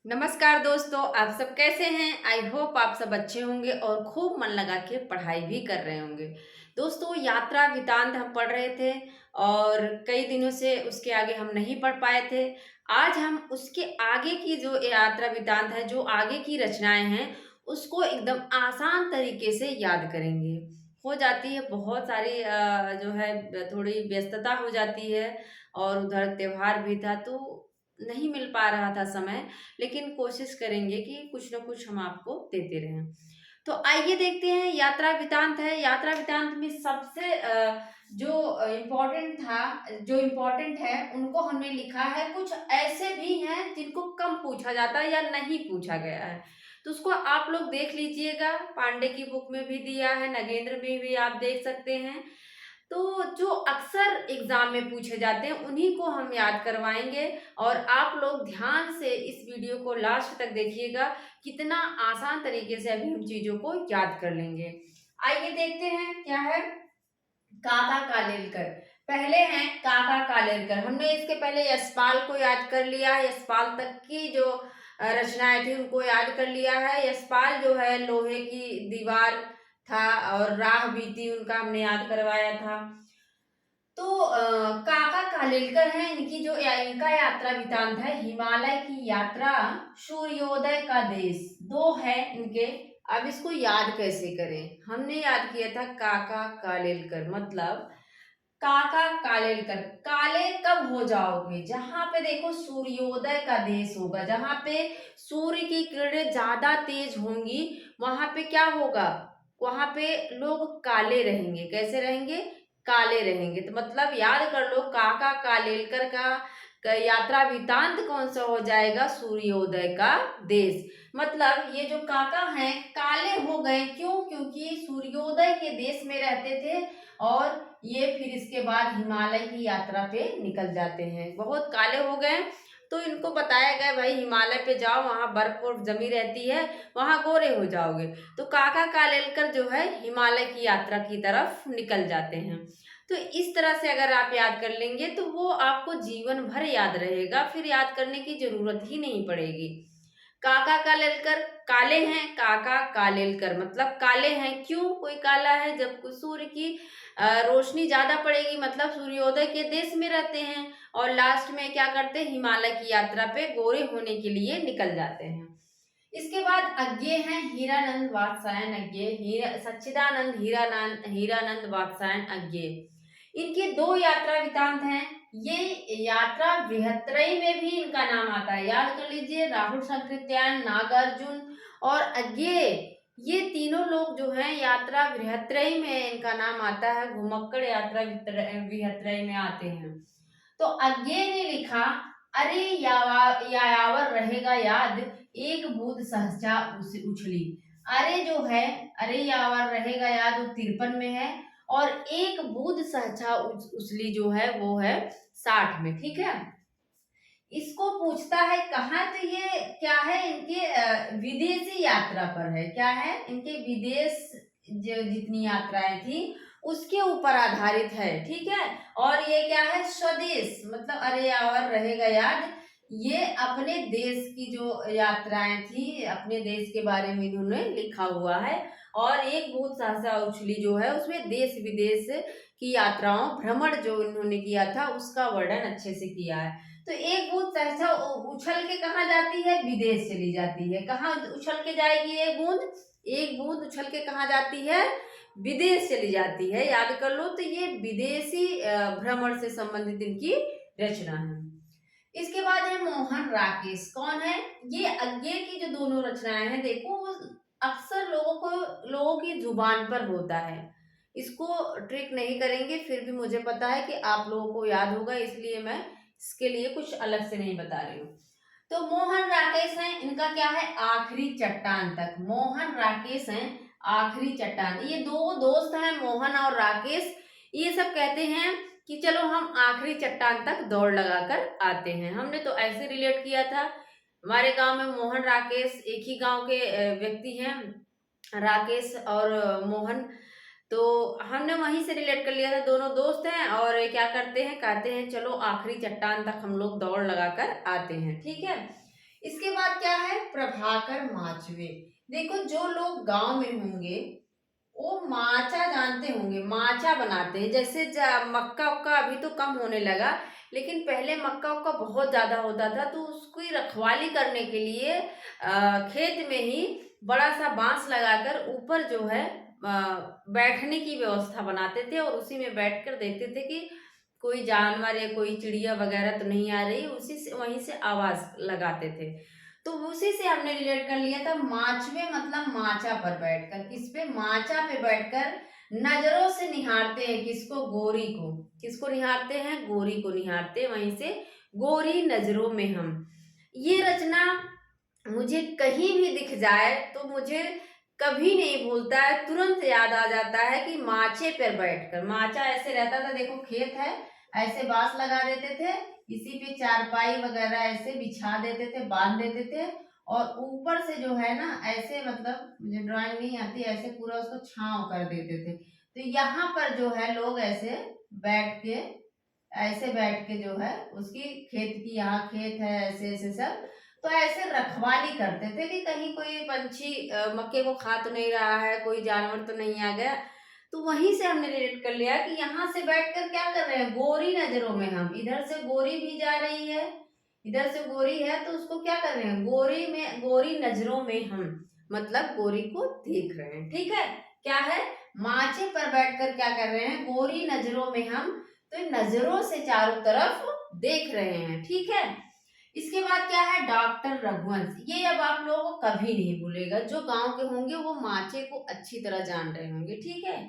नमस्कार दोस्तों, आप सब कैसे हैं? आई होप आप सब अच्छे होंगे और खूब मन लगा के पढ़ाई भी कर रहे होंगे। दोस्तों, यात्रा वृतांत हम पढ़ रहे थे और कई दिनों से उसके आगे हम नहीं पढ़ पाए थे। आज हम उसके आगे की जो यात्रा वृतांत है, जो आगे की रचनाएं हैं, उसको एकदम आसान तरीके से याद करेंगे। हो जाती है बहुत सारी जो है थोड़ी व्यस्तता हो जाती है और उधर त्योहार भी था तो नहीं मिल पा रहा था समय, लेकिन कोशिश करेंगे कि कुछ न कुछ हम आपको देते रहें। तो आइए देखते हैं यात्रा वृतांत है। यात्रा वृतांत में सबसे जो इम्पोर्टेंट है उनको हमने लिखा है। कुछ ऐसे भी हैं जिनको कम पूछा जाता है या नहीं पूछा गया है। तो उसको आप लोग देख लीजिएगा, पांडे की बुक में भी दिया है, नगेंद्र में भी आप देख सकते हैं। तो जो अक्सर एग्जाम में पूछे जाते हैं उन्हीं को हम याद करवाएंगे और आप लोग ध्यान से इस वीडियो को लास्ट तक देखिएगा। कितना आसान तरीके से अभी हम चीजों को याद कर लेंगे। आइए देखते हैं क्या है। काका कालेलकर पहले हैं। काका कालेलकर हमने इसके पहले यशपाल को याद कर लिया है। यशपाल तक की जो रचनाएं थी उनको याद कर लिया है। यशपाल जो है लोहे की दीवार था और राह बीती उनका हमने याद करवाया था। तो काका कालेलकर हैं। इनका यात्रा वृतांत है हिमालय की यात्रा, सूर्योदय का देश। दो है इनके। अब इसको याद कैसे करें? हमने याद किया था काका कालेलकर, मतलब काका कालेलकर। काले कब हो जाओगे? जहां पे देखो सूर्योदय का देश होगा, जहां पे सूर्य की किरणें ज्यादा तेज होंगी, वहां पे क्या होगा? वहां पे लोग काले रहेंगे। कैसे रहेंगे? काले रहेंगे। तो मतलब याद कर लो, काका कालेलकर का यात्रा वृतांत कौन सा हो जाएगा? सूर्योदय का देश। मतलब ये जो काका हैं काले हो गए, क्यों? क्योंकि सूर्योदय के देश में रहते थे और ये फिर इसके बाद हिमालय की यात्रा पे निकल जाते हैं। बहुत काले हो गए तो इनको बताया गया भाई हिमालय पे जाओ, वहां बर्फ और जमी रहती है, वहां गोरे हो जाओगे। तो काका कालेलकर जो है हिमालय की यात्रा की तरफ निकल जाते हैं। तो इस तरह से अगर आप याद कर लेंगे तो वो आपको जीवन भर याद रहेगा, फिर याद करने की जरूरत ही नहीं पड़ेगी। काका कालेलकर काले हैं। काका कालेलकर मतलब काले हैं, क्यों? कोई काला है जब सूर्य की रोशनी ज्यादा पड़ेगी, मतलब सूर्योदय के देश में रहते हैं और लास्ट में क्या करते हैं? हिमालय की यात्रा पे गोरे होने के लिए निकल जाते हैं। इसके बाद अज्ञे हैं हीरानंद वात्सायन अज्ञे। सच्चिदानंद हीरानंद वात्सायन अज्ञे। इनके दो यात्रा वृतांत हैं। ये यात्रा बृहत्रयी में भी इनका नाम आता है, याद कर लीजिए। राहुल संकृत्यायन, नागार्जुन और अज्ञे, ये तीनों लोग जो हैं यात्रा बृहत्रयी में इनका नाम आता है। घुमक्कड़ यात्रा बृहत्रयी में आते हैं। तो अज्ञे ने लिखा, अरे यायावर रहेगा याद, एक बूंद सहसा उछली। अरे जो है, अरे यावर रहेगा याद, वो 53 में है और एक बूंद सहसा उछली जो है वो है 60 में। ठीक है। इसको पूछता है कहाँ? तो ये क्या है? इनके विदेशी यात्रा पर है। क्या है? इनके विदेश जो जितनी यात्राएं थी उसके ऊपर आधारित है। ठीक है। और ये क्या है? स्वदेश, मतलब अरे यावर रहेगा याद, ये अपने देश की जो यात्राएं थी, अपने देश के बारे में इन्होंने लिखा हुआ है। और एक भूत सहसा उछली जो है उसमें देश विदेश की यात्राओं, भ्रमण जो इन्होंने किया था उसका वर्णन अच्छे से किया है। तो एक बूंद सहसा उछल के कहाँ जाती है? विदेश चली जाती है। कहाँ उछल के जाएगी एक बूंद? एक बूंद उछल के कहाँ जाती है? विदेश चली जाती है। याद कर लो। तो ये विदेशी भ्रमण से संबंधित इनकी रचना है। इसके बाद है मोहन राकेश। कौन है ये? अज्ञे की जो दोनों रचनाएं हैं, देखो वो अक्सर लोगों की जुबान पर होता है। इसको ट्रिक नहीं करेंगे, फिर भी मुझे पता है कि आप लोगों को याद होगा, इसलिए मैं इसके लिए कुछ अलग से नहीं बता रही हूँ। तो मोहन राकेश हैं। इनका क्या है? आखिरी चट्टान तक। मोहन राकेश हैं आखिरी चट्टान। ये दो दोस्त हैं मोहन और राकेश। ये सब कहते हैं कि चलो हम आखिरी चट्टान तक दौड़ लगाकर आते हैं। हमने तो ऐसे रिलेट किया था। हमारे गांव में मोहन राकेश एक ही गांव के व्यक्ति हैं, राकेश और मोहन। तो हमने वहीं से रिलेट कर लिया था, दोनों दोस्त हैं और ये क्या करते हैं? कहते हैं चलो आखिरी चट्टान तक हम लोग दौड़ लगाकर आते हैं। ठीक है। इसके बाद क्या प्रभाकर माचवे। देखो जो लोग गांव में होंगे वो माचा जानते होंगे, माचा बनाते हैं। जैसे मक्का उक्का अभी तो कम होने लगा, लेकिन पहले मक्का उक्का बहुत ज्यादा होता था, तो उसकी रखवाली करने के लिए खेत में ही बड़ा सा बांस लगाकर ऊपर जो है बैठने की व्यवस्था बनाते थे और उसी में बैठकर देखते थे कि कोई जानवर या कोई चिड़िया वगैरह तो नहीं आ रही, उसी से वहीं से आवाज लगाते थे। तो उसी से हमने रिलेट कर लिया था, माचवे मतलब माचा पर बैठकर। किस पे? माचा पे बैठकर नजरों से निहारते हैं किसको? गोरी को। किसको निहारते हैं? गोरी को निहारते हैं, वहीं से गोरी नजरों में हम। ये रचना मुझे कहीं भी दिख जाए तो मुझे कभी नहीं भूलता है, तुरंत याद आ जाता है कि माचे पर बैठकर। माचा ऐसे रहता था, देखो खेत है, ऐसे बांस लगा देते थे, इसी पे चारपाई वगैरह ऐसे बिछा देते थे, बांध देते थे, और ऊपर से जो है ना ऐसे, मतलब मुझे ड्राइंग नहीं आती, ऐसे पूरा उसको छांव कर देते थे। तो यहाँ पर जो है लोग ऐसे बैठ के, ऐसे बैठ के जो है उसकी खेत की, यहाँ खेत है ऐसे ऐसे सब, तो ऐसे रखवाली करते थे कि कहीं कोई पंछी मक्के को खा तो नहीं रहा है, कोई जानवर तो नहीं आ गया। तो वहीं से हमने रिलेट कर लिया कि यहाँ से बैठकर क्या कर रहे हैं? गोरी नजरों में हम। इधर से गोरी भी जा रही है, इधर से गोरी है, तो उसको क्या कर रहे हैं? गोरी में, गोरी नजरों में हम, मतलब गोरी को देख रहे हैं। ठीक है, क्या है? माचे पर बैठकर क्या कर रहे हैं? गोरी नजरों में हम, तो नजरों से चारों तरफ देख रहे हैं। ठीक है, इसके बाद क्या है? डॉक्टर रघुवंश। ये अब आप लोगों को कभी नहीं भूलेगा, जो गांव के होंगे वो माचे को अच्छी तरह जान रहे होंगे। ठीक है,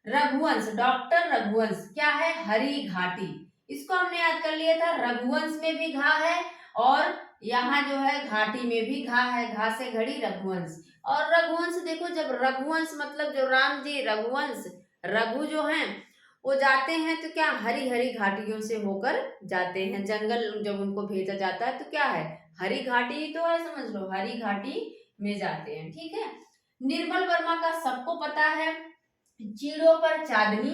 रघुवंश, डॉक्टर रघुवंश क्या है? हरी घाटी। इसको हमने याद कर लिया था, रघुवंश में भी घा है और यहाँ जो है घाटी में भी घा है, घा से घड़ी रघुवंश। और रघुवंश देखो, जब रघुवंश मतलब जो राम जी, रघुवंश, रघु जो हैं वो जाते हैं तो क्या हरी हरी घाटियों से होकर जाते हैं। जंगल जब उनको भेजा जाता है तो क्या है? हरी घाटी ही तो है, समझ लो, हरी घाटी में जाते हैं। ठीक है, निर्मल वर्मा का सबको पता है, चीड़ों पर चांदनी,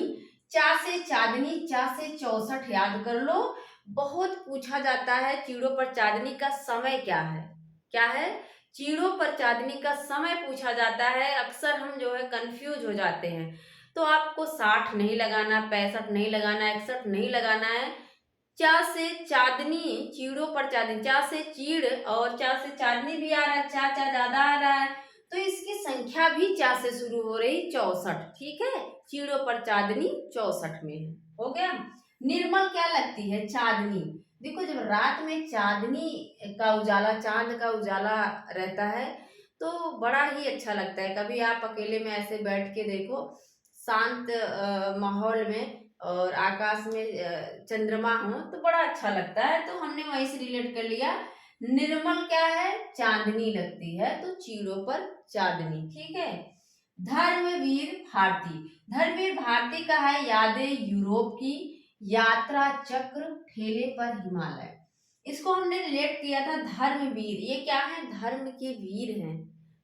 चा से चांदनी, चा से 64 याद कर लो। बहुत पूछा जाता है चीड़ों पर चांदनी का समय क्या है? क्या है? चीड़ों पर चांदनी का समय पूछा जाता है। अक्सर हम जो है कंफ्यूज हो जाते हैं, तो आपको 60 नहीं लगाना, 65 नहीं लगाना, 61 नहीं लगाना है। चा से चांदनी, चीड़ों पर चांदनी, चा से चीड़ और चा से चांदनी भी आ रहा है, चा चा ज्यादा आ रहा है, तो इसकी संख्या भी चा से शुरू हो रही, 64। ठीक है, चीड़ों पर चांदनी 64 में है। हो गया। निर्मल क्या लगती है? चांदनी। देखो जब रात में चांदनी का उजाला, चांद का उजाला रहता है तो बड़ा ही अच्छा लगता है। कभी आप अकेले में ऐसे बैठ के देखो, शांत माहौल में, और आकाश में चंद्रमा हो तो बड़ा अच्छा लगता है। तो हमने वहीं से रिलेट कर लिया, निर्मल क्या है? चांदनी लगती है, तो चीड़ों पर चांदनी। ठीक है, धर्मवीर भारती। धर्मवीर भारती का है यादें यूरोप की, यात्रा चक्र, ठेले पर हिमालय। इसको हमने रिलेट किया था धर्मवीर। ये क्या है? धर्म के वीर हैं,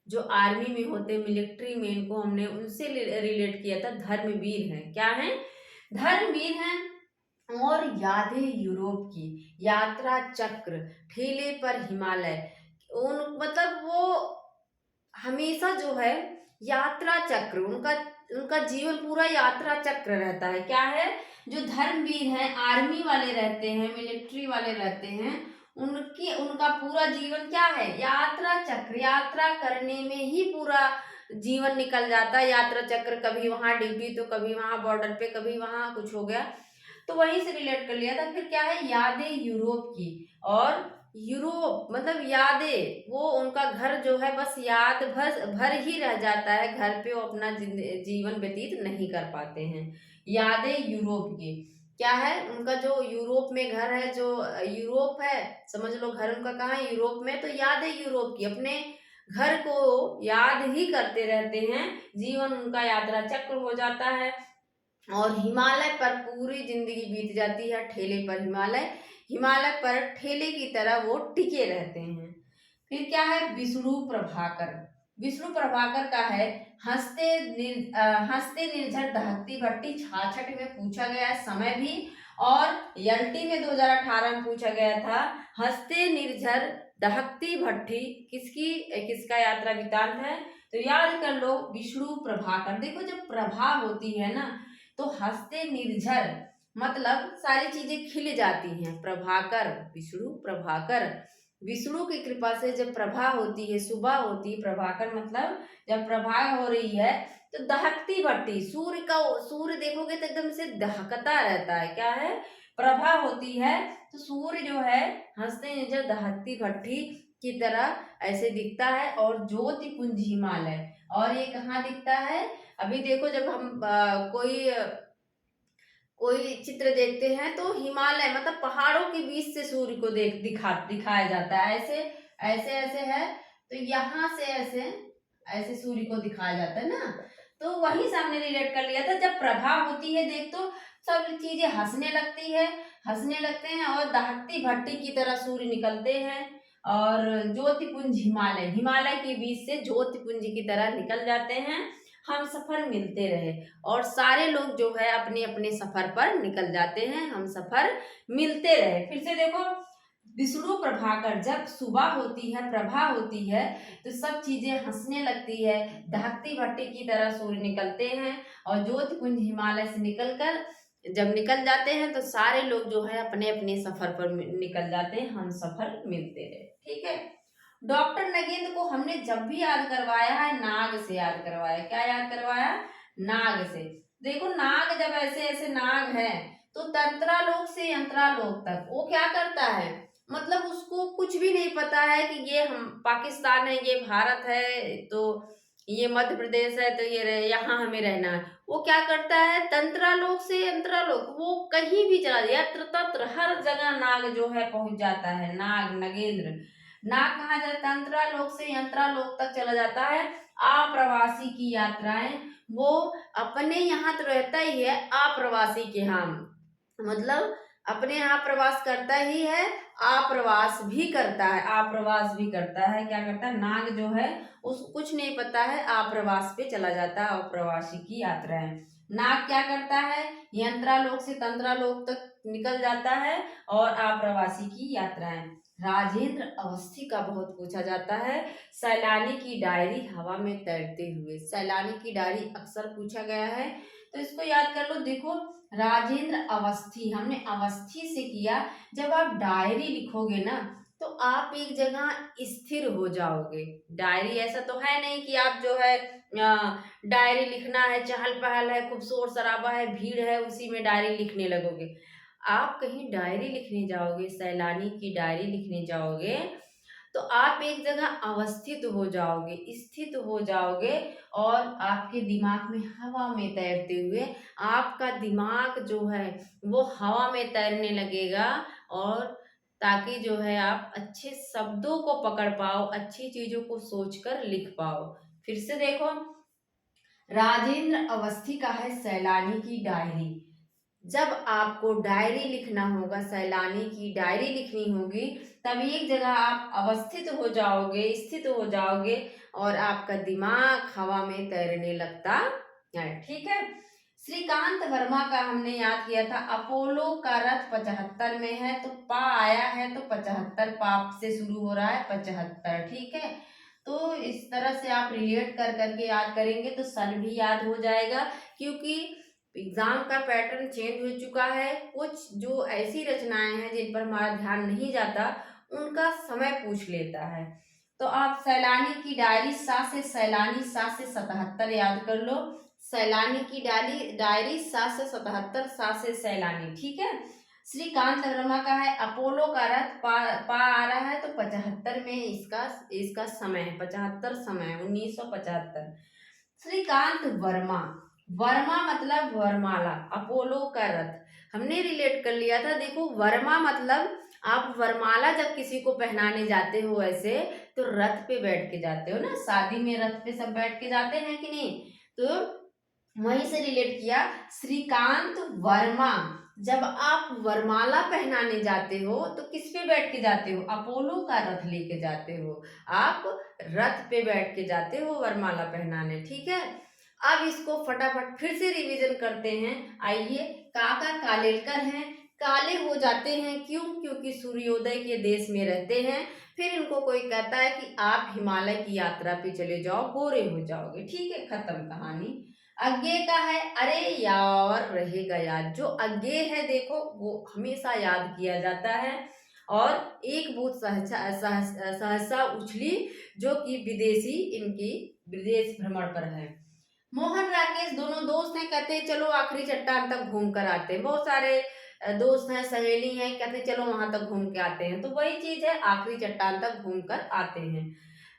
जो आर्मी में होते, मिलिट्री में, इनको हमने उनसे रिलेट किया था, धर्मवीर हैं। क्या है? धर्मवीर हैं। और यादें यूरोप की, यात्रा चक्र, ठेले पर हिमालय। उन मतलब वो हमेशा जो है यात्रा चक्र, उनका उनका जीवन पूरा यात्रा चक्र रहता है। क्या है? जो धर्मवीर हैं, आर्मी वाले रहते हैं, मिलिट्री वाले रहते हैं, उनकी उनका पूरा जीवन क्या है? यात्रा चक्र। यात्रा करने में ही पूरा जीवन निकल जाता है, यात्रा चक्र। कभी वहां ड्यूटी तो कभी वहां बॉर्डर पे, कभी वहां कुछ हो गया, तो वहीं से रिलेट कर लिया था। फिर क्या है? यादें यूरोप की। और यूरोप मतलब यादें, वो उनका घर जो है बस याद भर भर ही रह जाता है, घर पे वो अपना जीवन व्यतीत नहीं कर पाते हैं। यादें यूरोप की। क्या है? उनका जो यूरोप में घर है, जो यूरोप है, समझ लो घर उनका कहाँ है? यूरोप में। तो यादें यूरोप की, अपने घर को याद ही करते रहते हैं, जीवन उनका यात्रा चक्र हो जाता है। और हिमालय पर पूरी जिंदगी बीत जाती है, ठेले पर हिमालय, हिमालय पर ठेले की तरह वो टिके रहते हैं। फिर क्या है? विष्णु प्रभाकर। विष्णु प्रभाकर का है हंसते निर्झर दहकती भट्टी, 66 में पूछा गया है समय भी, और एलटी में 2018 में पूछा गया था, हंसते निर्झर दहकती भट्ठी किसका यात्रा वृत्तांत है? तो याद कर लो, विष्णु प्रभाकर। देखो जब प्रभा होती है ना तो हंसते निर्झर, मतलब सारी चीजें खिल जाती हैं। प्रभाकर, विष्णु प्रभाकर, विष्णु की कृपा से जब प्रभा होती है, सुबह होती है, प्रभाकर मतलब जब प्रभा हो रही है तो दहकती भट्टी, सूर्य देखोगे तो एकदम से दहकता रहता है। क्या है? प्रभा होती है तो सूर्य जो है हंसते निर्झर दहकती भट्टी की तरह ऐसे दिखता है। और ज्योति पुंज हिमालय, और ये कहाँ दिखता है? अभी देखो जब हम कोई चित्र देखते हैं तो हिमालय मतलब पहाड़ों के बीच से सूर्य को दिखाया जाता है। ऐसे ऐसे ऐसे है तो यहाँ से ऐसे ऐसे सूर्य को दिखाया जाता है ना। तो वही सामने रिलेट कर लिया था। जब प्रभा होती है देख तो सब चीजें हंसने लगते हैं और दहकती भट्टी की तरह सूर्य निकलते हैं। और ज्योतिपुंज हिमालय, हिमालय के बीच से ज्योतिपुंज की तरह निकल जाते हैं। हम सफर मिलते रहे, और सारे लोग जो है अपने अपने सफर पर निकल जाते हैं। हम सफर मिलते रहे। फिर से देखो, विष्णु प्रभाकर, जब सुबह होती है, प्रभा होती है तो सब चीजें हंसने लगती है, दहकती भट्टी की तरह सूर्य निकलते हैं। और ज्योतिपुंज हिमालय से निकलकर जब निकल जाते हैं तो सारे लोग जो है अपने अपने सफर पर निकल जाते हैं। हम सफर मिलते रहे। ठीक है। डॉक्टर नगेंद्र को हमने जब भी याद करवाया है नाग से याद करवाया। क्या याद करवाया? नाग से। देखो नाग जब ऐसे ऐसे नाग है तो तंत्रालोक से यंत्रालोक तक वो क्या करता है, मतलब उसको कुछ भी नहीं पता है कि ये हम पाकिस्तान है, ये भारत है, तो ये मध्य प्रदेश है, तो यहाँ हमें रहना है। वो क्या करता है, तंत्रालोक से यंत्रालोक, वो कहीं भी चला, यत्र तत्र हर जगह नाग जो है पहुंच जाता है। नाग नगेंद्र, नाग कहाँ जाता है? तंत्रालोक से यंत्रालोक तक चला जाता है। अप्रवासी की यात्राएं, वो अपने यहाँ तो रहता ही है, अप्रवासी के यहाँ मतलब अपने यहाँ प्रवास करता ही है, आप्रवास भी करता है। आप्रवास भी करता है। क्या करता है? नाग जो है उसको कुछ नहीं पता है, आप्रवास पे चला जाता है। अप्रवासी की यात्रा है। नाग क्या करता है? यंत्रालोक से तंत्रालोक तक निकल जाता है और आप्रवासी की यात्राएं। राजेंद्र अवस्थी का बहुत पूछा जाता है। सैलानी की डायरी हवा में तैरते हुए, सैलानी की डायरी अक्सर पूछा गया है, तो इसको याद कर लो। देखो राजेंद्र अवस्थी, हमने अवस्थी से किया। जब आप डायरी लिखोगे ना तो आप एक जगह स्थिर हो जाओगे। डायरी ऐसा तो है नहीं कि आप जो है डायरी लिखना है, चहल पहल है, खूब शोर शराबा है, भीड़ है, उसी में डायरी लिखने लगोगे। आप कहीं डायरी लिखने जाओगे, सैलानी की डायरी लिखने जाओगे, तो आप एक जगह अवस्थित हो जाओगे, स्थित हो जाओगे, और आपके दिमाग में हवा में तैरते हुए आपका दिमाग जो है वो हवा में तैरने लगेगा। और ताकि जो है आप अच्छे शब्दों को पकड़ पाओ, अच्छी चीजों को सोचकर लिख पाओ। फिर से देखो, राजेंद्र अवस्थी का है सैलानी की डायरी। जब आपको डायरी लिखना होगा, सैलानी की डायरी लिखनी होगी, तब एक जगह आप अवस्थित हो जाओगे, स्थित हो जाओगे, और आपका दिमाग हवा में तैरने लगता है। ठीक है। श्रीकांत वर्मा का हमने याद किया था। अपोलो का रथ 75 में है, तो पा आया है तो 75, पाप से शुरू हो रहा है 75। ठीक है। तो इस तरह से आप रिलेट कर करके याद करेंगे तो सन भी याद हो जाएगा, क्योंकि एग्जाम का पैटर्न चेंज हो चुका है। कुछ जो ऐसी रचनाएं हैं जिन पर हमारा ध्यान नहीं जाता, उनका समय पूछ लेता है। तो आप सैलानी की डायरी सैलानी 7 से 77 याद कर लो। सैलानी की डायरी 7 से 77, 7 से सैलानी। ठीक है। श्रीकांत वर्मा का है अपोलो का रथ, पा आ रहा है तो 75 में इसका समय है, 75 समय है, 1975। श्रीकांत वर्मा, वर्मा मतलब वरमाला, अपोलो का रथ हमने रिलेट कर लिया था। देखो वर्मा मतलब आप वरमाला जब किसी को पहनाने जाते हो ऐसे, तो रथ पे बैठ के जाते हो ना, शादी में रथ पे सब बैठ के जाते हैं कि नहीं, तो वहीं से रिलेट किया। श्रीकांत वर्मा, जब आप वरमाला पहनाने जाते हो तो किस पे बैठ के जाते हो? अपोलो का रथ लेके जाते हो, आप रथ पे बैठ के जाते हो वरमाला पहनाने। ठीक है। अब इसको फटाफट फिर से रिवीजन करते हैं। आइए, काका कालेलकर हैं, काले हो जाते हैं क्यों? क्योंकि सूर्योदय के देश में रहते हैं। फिर इनको कोई कहता है कि आप हिमालय की यात्रा पे चले जाओ, गोरे हो जाओगे। ठीक है, खत्म कहानी। अज्ञे का है, अरे यार रहेगा याद। जो अज्ञे है देखो, वो हमेशा याद किया जाता है। और एक बूथ सहसा उछली, जो कि विदेशी इनकी विदेश भ्रमण पर है। मोहन राकेश दोनों दोस्त हैं, कहते हैं चलो आखिरी चट्टान तक घूम कर आते हैं। बहुत सारे दोस्त हैं, सहेली हैं, कहते हैं चलो वहां तक घूम के आते हैं। तो वही चीज है, आखिरी चट्टान तक घूम कर आते हैं।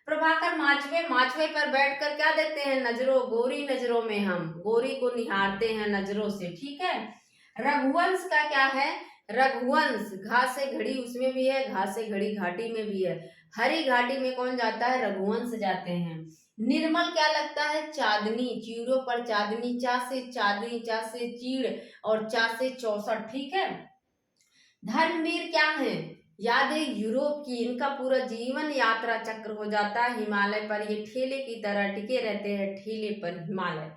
प्रभाकर माचवे माचवे पर बैठकर क्या देखते हैं, नजरों गोरी नजरों में हम गोरी को निहारते हैं नजरों से। ठीक है। रघुवंश का क्या है, रघुवंश घास से घड़ी उसमें भी है, घास से घड़ी घाटी में भी है। हरी घाटी में कौन जाता है, रघुवंश जाते हैं। निर्मल क्या लगता है, चांदनी, चीड़ों पर चांदनी, चा से चांदनी, चा से चीड़ और चा से 64। ठीक है। धर्मवीर क्या है, यादें यूरोप की, इनका पूरा जीवन यात्रा चक्र हो जाता है हिमालय पर। ये ठेले की तरह टिके रहते हैं, ठेले पर हिमालय।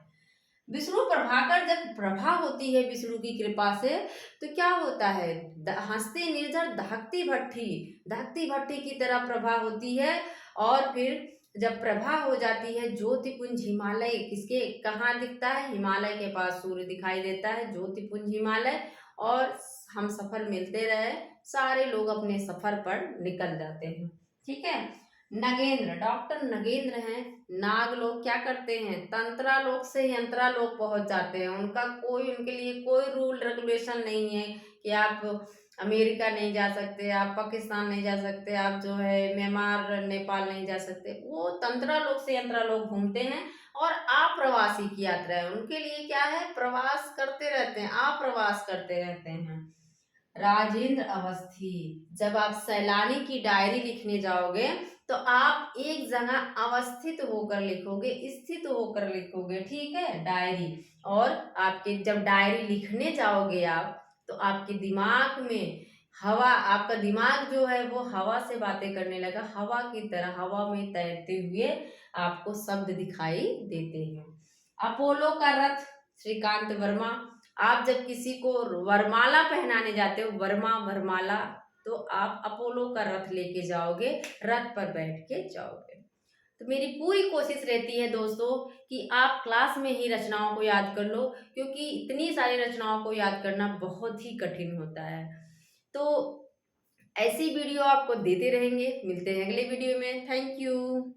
विष्णु प्रभाकर, जब प्रभा होती है विष्णु की कृपा से, तो क्या होता है, हंसते निर्जर दहकती भट्टी की तरह प्रभा होती है। और फिर जब प्रभा हो जाती है, ज्योतिपुंज हिमालय किसके कहाँ दिखता है, हिमालय के पास सूर्य दिखाई देता है, ज्योतिपुंज हिमालय। और हम सफर मिलते रहे, सारे लोग अपने सफर पर निकल जाते हैं। ठीक है। नगेंद्र, डॉक्टर नगेंद्र हैं। नाग लोग क्या करते हैं, तंत्रा लोक से यंत्रा लोक पहुंच जाते हैं। उनका कोई, उनके लिए कोई रूल रेगुलेशन नहीं है कि आप अमेरिका नहीं जा सकते, आप पाकिस्तान नहीं जा सकते, आप जो है म्यांमार नेपाल नहीं जा सकते। वो तंत्रा लोक से यंत्रा लोक घूमते हैं। और अप्रवासी की यात्रा है उनके लिए, क्या है, प्रवास करते रहते हैं, अप्रवास करते रहते हैं। राजेंद्र अवस्थी, जब आप सैलानी की डायरी लिखने जाओगे, तो आप एक जगह अवस्थित होकर लिखोगे, स्थित होकर लिखोगे। ठीक है, डायरी। और आपके जब डायरी लिखने जाओगे आप, तो आपके दिमाग में हवा, आपका दिमाग जो है वो हवा से बातें करने लगा, हवा की तरह हवा में तैरते हुए आपको शब्द दिखाई देते हैं। अपोलो का रथ, श्रीकांत वर्मा, आप जब किसी को वरमाला पहनाने जाते हो, वर्मा वरमाला, तो आप अपोलो का रथ लेके जाओगे, रथ पर बैठ के जाओगे। तो मेरी पूरी कोशिश रहती है दोस्तों कि आप क्लास में ही रचनाओं को याद कर लो, क्योंकि इतनी सारी रचनाओं को याद करना बहुत ही कठिन होता है। तो ऐसी वीडियो आपको देते रहेंगे, मिलते हैं अगले वीडियो में। Thank you.